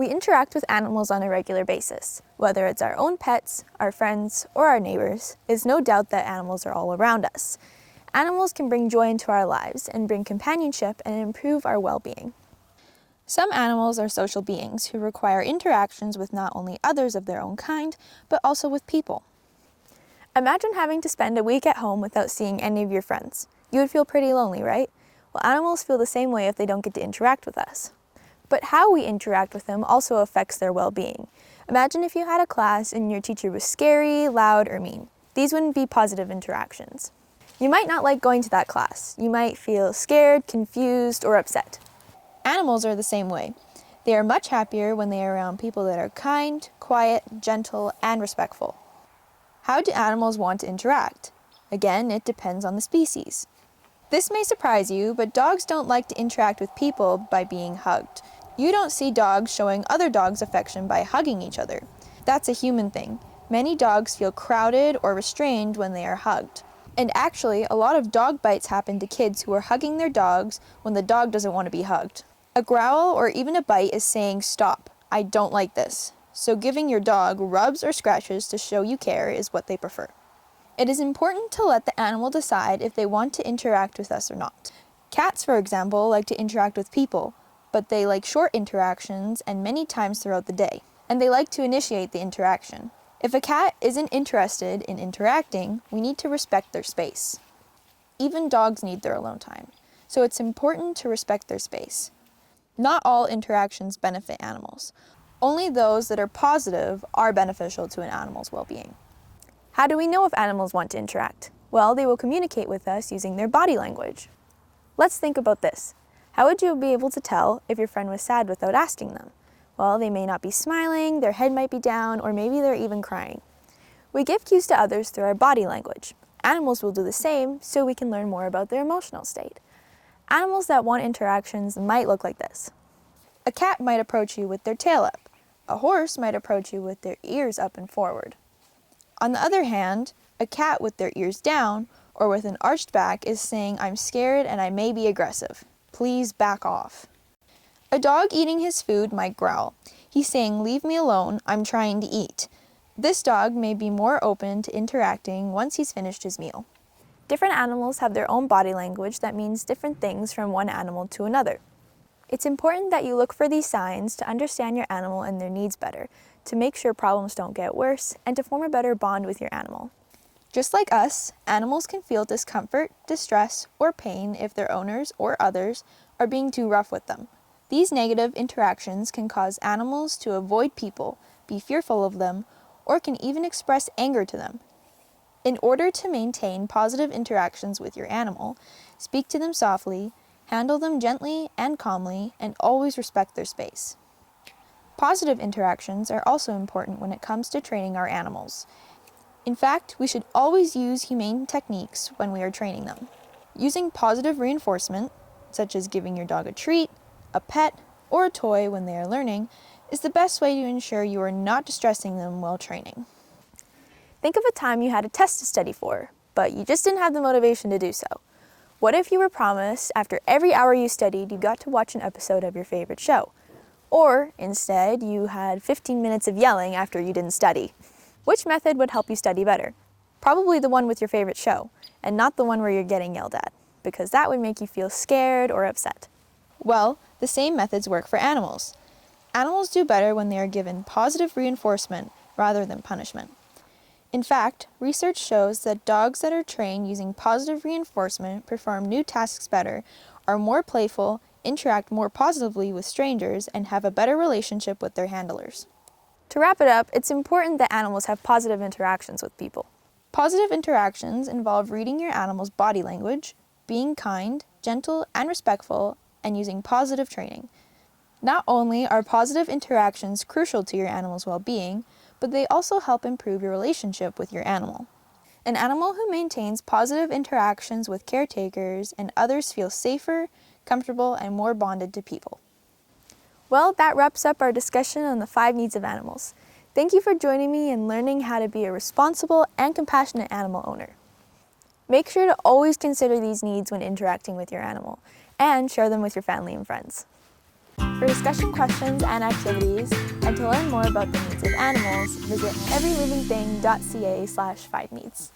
We interact with animals on a regular basis. Whether it's our own pets, our friends, or our neighbors, it's no doubt that animals are all around us. Animals can bring joy into our lives and bring companionship and improve our well-being. Some animals are social beings who require interactions with not only others of their own kind, but also with people. Imagine having to spend a week at home without seeing any of your friends. You would feel pretty lonely, right? Well, animals feel the same way if they don't get to interact with us. But how we interact with them also affects their well-being. Imagine if you had a class and your teacher was scary, loud, or mean. These wouldn't be positive interactions. You might not like going to that class. You might feel scared, confused, or upset. Animals are the same way. They are much happier when they are around people that are kind, quiet, gentle, and respectful. How do animals want to interact? Again, it depends on the species. This may surprise you, but dogs don't like to interact with people by being hugged. You don't see dogs showing other dogs affection by hugging each other. That's a human thing. Many dogs feel crowded or restrained when they are hugged. And actually, a lot of dog bites happen to kids who are hugging their dogs when the dog doesn't want to be hugged. A growl or even a bite is saying, "Stop, I don't like this." So giving your dog rubs or scratches to show you care is what they prefer. It is important to let the animal decide if they want to interact with us or not. Cats, for example, like to interact with people, but they like short interactions and many times throughout the day, and they like to initiate the interaction. If a cat isn't interested in interacting, we need to respect their space. Even dogs need their alone time, so it's important to respect their space. Not all interactions benefit animals. Only those that are positive are beneficial to an animal's well-being. How do we know if animals want to interact? Well, they will communicate with us using their body language. Let's think about this. How would you be able to tell if your friend was sad without asking them? Well, they may not be smiling, their head might be down, or maybe they're even crying. We give cues to others through our body language. Animals will do the same, so we can learn more about their emotional state. Animals that want interactions might look like this. A cat might approach you with their tail up. A horse might approach you with their ears up and forward. On the other hand, a cat with their ears down or with an arched back is saying, "I'm scared and I may be aggressive. Please back off." A dog eating his food might growl. He's saying, "Leave me alone, I'm trying to eat." This dog may be more open to interacting once he's finished his meal. Different animals have their own body language that means different things from one animal to another. It's important that you look for these signs to understand your animal and their needs better, to make sure problems don't get worse, and to form a better bond with your animal. Just like us, animals can feel discomfort, distress, or pain if their owners or others are being too rough with them. These negative interactions can cause animals to avoid people, be fearful of them, or can even express anger to them. In order to maintain positive interactions with your animal, speak to them softly, handle them gently and calmly, and always respect their space. Positive interactions are also important when it comes to training our animals. In fact, we should always use humane techniques when we are training them. Using positive reinforcement, such as giving your dog a treat, a pet, or a toy when they are learning, is the best way to ensure you are not distressing them while training. Think of a time you had a test to study for, but you just didn't have the motivation to do so. What if you were promised after every hour you studied, you got to watch an episode of your favorite show? Or instead, you had 15 minutes of yelling after you didn't study? Which method would help you study better? Probably the one with your favorite show, and not the one where you're getting yelled at, because that would make you feel scared or upset. Well, the same methods work for animals. Animals do better when they are given positive reinforcement rather than punishment. In fact, research shows that dogs that are trained using positive reinforcement perform new tasks better, are more playful, interact more positively with strangers, and have a better relationship with their handlers. To wrap it up, it's important that animals have positive interactions with people. Positive interactions involve reading your animal's body language, being kind, gentle, and respectful, and using positive training. Not only are positive interactions crucial to your animal's well-being, but they also help improve your relationship with your animal. An animal who maintains positive interactions with caretakers and others feels safer, comfortable, and more bonded to people. Well, that wraps up our discussion on the 5 needs of animals. Thank you for joining me in learning how to be a responsible and compassionate animal owner. Make sure to always consider these needs when interacting with your animal, and share them with your family and friends. For discussion questions and activities, and to learn more about the needs of animals, visit everylivingthing.ca/5needs.